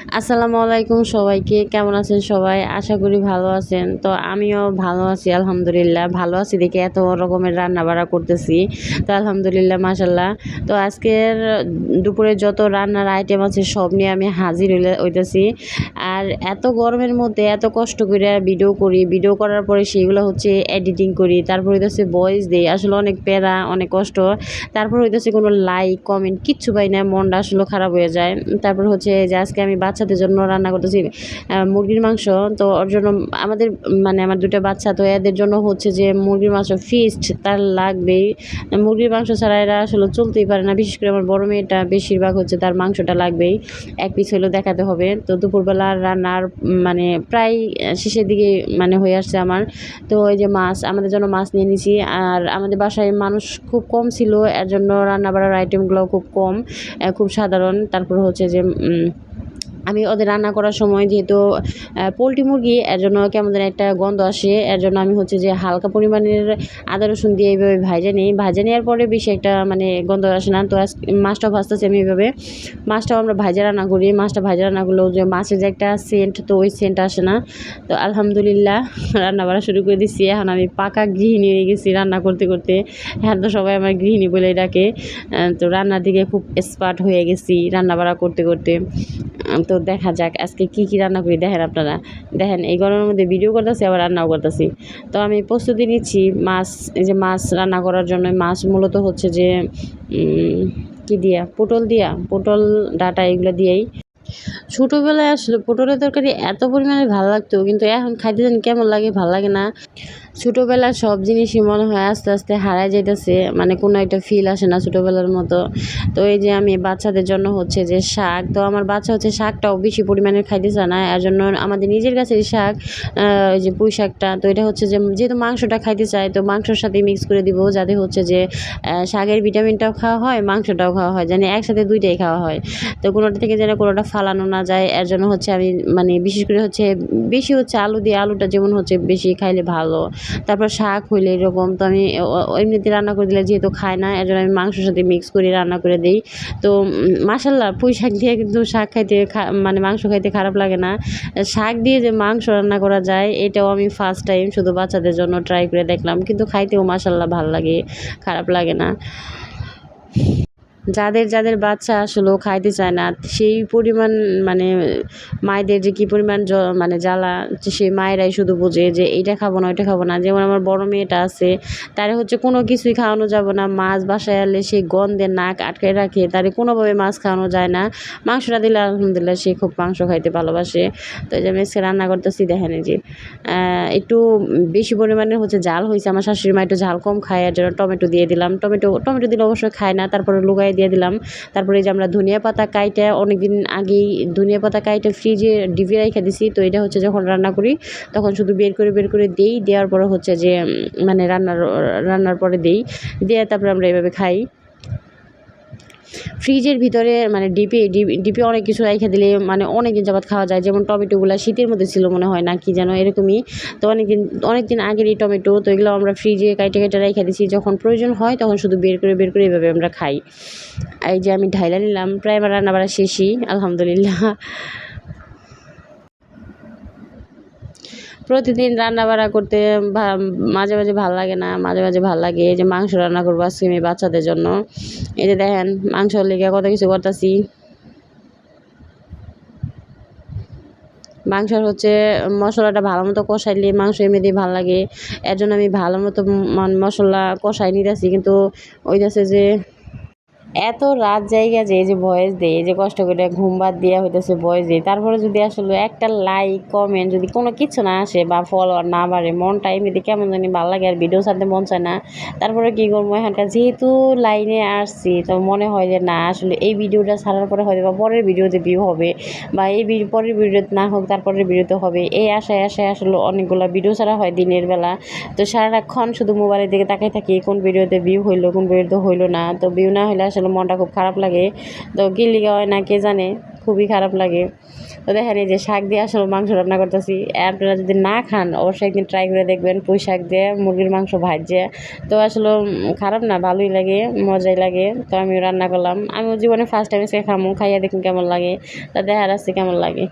আসসালামু আলাইকুম সবাইকে, কেমন আছেন সবাই? আশা করি ভালো আছেন। তো আমিও ভালো আছি আলহামদুলিল্লাহ। ভালো আছি দেখে এত রকমের রান্না-বাড়া করতেছি। তো আলহামদুলিল্লাহ মাশাআল্লাহ। তো আজকের দুপুরে যত রান্নার আইটেম আছে সব নিয়ে আমি হাজির হইতেছি। আর এত গরমের মধ্যে এত কষ্ট কইরা ভিডিও করি। ভিডিও করার পরে সেগুলো হচ্ছে এডিটিং করি। তারপর হইতেছে ভয়েস দেই। আসলে অনেক প্যারা, অনেক কষ্ট। তারপর হইতেছে কোনো লাইক, কমেন্ট কিচ্ছু পাই না। মনটা আসলে খারাপ হয়ে যায়। তারপর হচ্ছে যে আজকে আমি বাচ্চাদের জন্য রান্না করতেছি মুরগির মাংস। তো ওর জন্য আমাদের আমার ২ টা বাচ্চা, তো এদের জন্য হচ্ছে যে মুরগির মাংস ফিক্সড তার লাগবেই। মুরগির মাংস ছাড়া এরা আসলে চলতেই পারে না। বিশেষ করে আমার বড় মেয়েটা বেশিরভাগ হচ্ছে তার মাংসটা লাগবেই। ১ পিস হলেও দেখাতে হবে। তো দুপুরবেলার রান্নার প্রায় শেষের দিকে হয়ে আসছে আমার। তো ওই যে মাছ, আমাদের জন্য মাছ নিয়ে নিছি। আর আমাদের বাসায় মানুষ খুব কম ছিল, এর জন্য রান্না-বাড়ার আইটেমগুলোও খুব কম, খুব সাধারণ। তারপর হচ্ছে যে আমি ওদের রান্না করার সময় যেহেতু পোলট্রি মুরগি, এর জন্য কেমন যেন একটা গন্ধ আসে। এর জন্য আমি হচ্ছে যে হালকা পরিমাণের আদা রসুন দিয়ে এইভাবে ভাইজা নিই। ভাইজা নেওয়ার পরে বেশি একটা গন্ধ আসে না। তো মাছটাও ভাজতেছি আমি এইভাবে। মাছটাও আমরা ভাইজা রান্না করি। মাছটা ভাইজা রান্না করলেও যে মাছের যে একটা সেন্ট, তো ওই সেন্ট আসে না। তো আলহামদুলিল্লাহ রান্না বাড়া শুরু করে দিচ্ছি। এখন আমি পাকা গৃহিণী হয়ে গেছি রান্না করতে করতে। এখন তো সবাই আমার গৃহিণী বলেই ডাকে। তো রান্নার দিকে খুব এক্সপার্ট হয়ে গেছি রান্না বাড়া করতে করতে। তো দেখা যাক আজকে কী রান্না করি। দেখেন আপনারা, দেখেন এই গরমের মধ্যে ভিডিও করতেছি আবার রান্নাও করতেছি। তো আমি প্রস্তুতি নিচ্ছি মাছ, এই যে মাছ রান্না করার জন্য। মাছ মূলত হচ্ছে যে কী দিয়া, পটল ডাঁটা এগুলো দিয়েই। ছোটোবেলায় আসলে পটলের তরকারি এত পরিমাণে ভালো লাগতো, কিন্তু এখন খাইতে জানি কেমন লাগে, ভাল লাগে না। ছোটোবেলার সব জিনিসই মনে হয় আস্তে আস্তে হারায় যাইতেছে, কোনো একটা ফিল আসে না ছোটোবেলার মতো। তো এই যে আমি বাচ্চাদের জন্য হচ্ছে যে শাক, তো আমার বাচ্চা হচ্ছে শাকটাও বেশি পরিমাণে খাইতে চায় না। এর জন্য আমাদের নিজের কাছে শাক, ওই যে পুঁই শাকটা, তো এটা হচ্ছে যে যেহেতু মাংসটা খাইতে চায়, তো মাংসর সাথে মিক্স করে দিব, যাতে হচ্ছে যে শাকের ভিটামিনটাও খাওয়া হয়, মাংসটাও খাওয়া হয়, যেন একসাথে দুইটাই খাওয়া হয়। তো কোনোটা থেকে যেন কোনোটা ফালানো না যায়, এর জন্য হচ্ছে আমি বিশেষ করে হচ্ছে বেশি হচ্ছে আলু দিয়ে, আলুটা যেমন হচ্ছে বেশি খাইলে ভালো। তারপর শাক হইলে এরকম, তো আমি এমনিতে রান্না করে দিলে যেহেতু খায় না, এর জন্য আমি মাংসের সাথে মিক্স করে রান্না করে দিই। তো মাশাআল্লাহ পুঁই শাক দিয়ে কিন্তু শাক খাইতে মাংস খাইতে খারাপ লাগে না। শাক দিয়ে যে মাংস রান্না করা যায়, এটাও আমি ফার্স্ট টাইম শুধু বাচ্চাদের জন্য ট্রাই করে দেখলাম, কিন্তু খাইতেও মাশাআল্লাহ ভাল লাগে, খারাপ লাগে না। যাদের বাচ্চা আসলেও খাইতে চায় না, সেই পরিমাণ মানে মায়েদের যে কী পরিমাণ জ্বালা, সেই মায়েরাই শুধু বোঝে যে এইটা খাবো না, ওইটা খাবো না। যেমন আমার বড় মেয়েটা আছে, তারে হচ্ছে কোনো কিছুই খাওয়ানো যাবে না। মাছ বাসায় আনলে সে গন্ধে নাক আটকায় রাখে, তারে কোনোভাবে মাছ খাওয়ানো যায় না। মাংসটা দিলে আলহামদুলিল্লাহ সে খুব মাংস খাইতে ভালোবাসে। তো এই যে আমি আজকে রান্না করতেছি, দেখেন এই যে একটু বেশি পরিমাণে হচ্ছে ঝাল হয়েছে। আমার শাশুড়ি মা একটু ঝাল কম খায়, এর জন্য টমেটো দিয়ে দিলাম। টমেটো দিলে অবশ্যই খায় না, তারপরে লুগাই দিয়ে দিলাম। তারপরে এই যে আমরা ধনিয়া পাতা কাইটা অনেকদিন আগেই ধনিয়া পাতা কাইটা ফ্রিজে ডিপে রাইখা দিছি। তো এটা হচ্ছে যখন রান্না করি তখন শুধু বের করে দেই। দেওয়ার পরে হচ্ছে যে রান্নার পরে দেই, দিয়ে তারপরে আমরা এভাবে খাই। ফ্রিজের ভিতরে ডিপে অনেক কিছু রাইখা দিলে অনেক দিন যাবত খাওয়া যায়। যেমন টমেটোগুলা শীতের মধ্যে ছিল মনে হয়, না কি যেন এরকমই। তো অনেকদিন আগের এই টমেটো, তো এগুলো আমরা ফ্রিজে কাইটে রাইখা দিছি। যখন প্রয়োজন হয় তখন শুধু বের করে এভাবে আমরা খাই। এই যে আমি ঢাইলা নিলাম, প্রায় আমার রান্নাবাড়া শেষই আলহামদুলিল্লাহ। প্রতিদিন রান্নাবাড়া করতে মাঝে মাঝে ভাল লাগে না, মাঝে মাঝে ভাল লাগে। এই যে মাংস রান্না করবো আজকে আমি বাচ্চাদের জন্য। এই যে দেখেন মাংসর লেগে কত কিছু করতেছি। মাংসর হচ্ছে মশলাটা ভালো মতো কষাইলে মাংস এমনিতেই ভাল লাগে। এর জন্য আমি ভালো মতো মশলা কষাই নিতেছি, কিন্তু ওই যাচ্ছে যে এত রাত জায়গা যে এই যে ভয়েস দেই, এই যে কষ্ট করে ঘুম বাদ দেওয়া হইতেছে ভয়েস দিই, তারপরে যদি আসলে একটা লাইক কমেন্ট যদি কোনো কিছু না আসে বা ফলোয়ার না বাড়ে, মনটা এমনিতে কেমন জানি ভালো লাগে, আর ভিডিও ছাড়তে মন চায় না। তারপরে কী করবো, এখানকার যেহেতু লাইনে আসছি, তো মনে হয় যে না আসলে এই ভিডিওটা ছাড়ার পরে হয়তো বা পরের ভিডিওতে ভিউ হবে, বা এই পরের ভিডিওতে না হোক তারপরের ভিডিওতে হবে, এই আশায় আসলে অনেকগুলো ভিডিও ছাড়া হয় দিনের বেলা। তো সারাক্ষণ শুধু মোবাইলের দিকে তাকাই থাকি, কোন ভিডিওতে ভিউ হইলো, কোন ভিডিওতে হইলো না। তো ভিউ না হইলে আসলে মনটা খুব খারাপ লাগে। তো কি লিগা হয় না কে জানে, খুবই খারাপ লাগে। তো দেখেন এই যে শাক দিয়ে আসলে মাংস রান্না করতেছি। আপনারা যদি না খান অবশ্যই একদিন ট্রাই করে দেখবেন পুঁই শাক দিয়ে মুরগির মাংস ভাজে। তো আসলে খারাপ না, ভালোই লাগে, মজাই লাগে। তো আমিও রান্না করলাম। আমিও জীবনে ফার্স্ট টাইম আজকে খামু, খাইয়া দেখুন কেমন লাগে। তা দেখার আছে কেমন লাগে।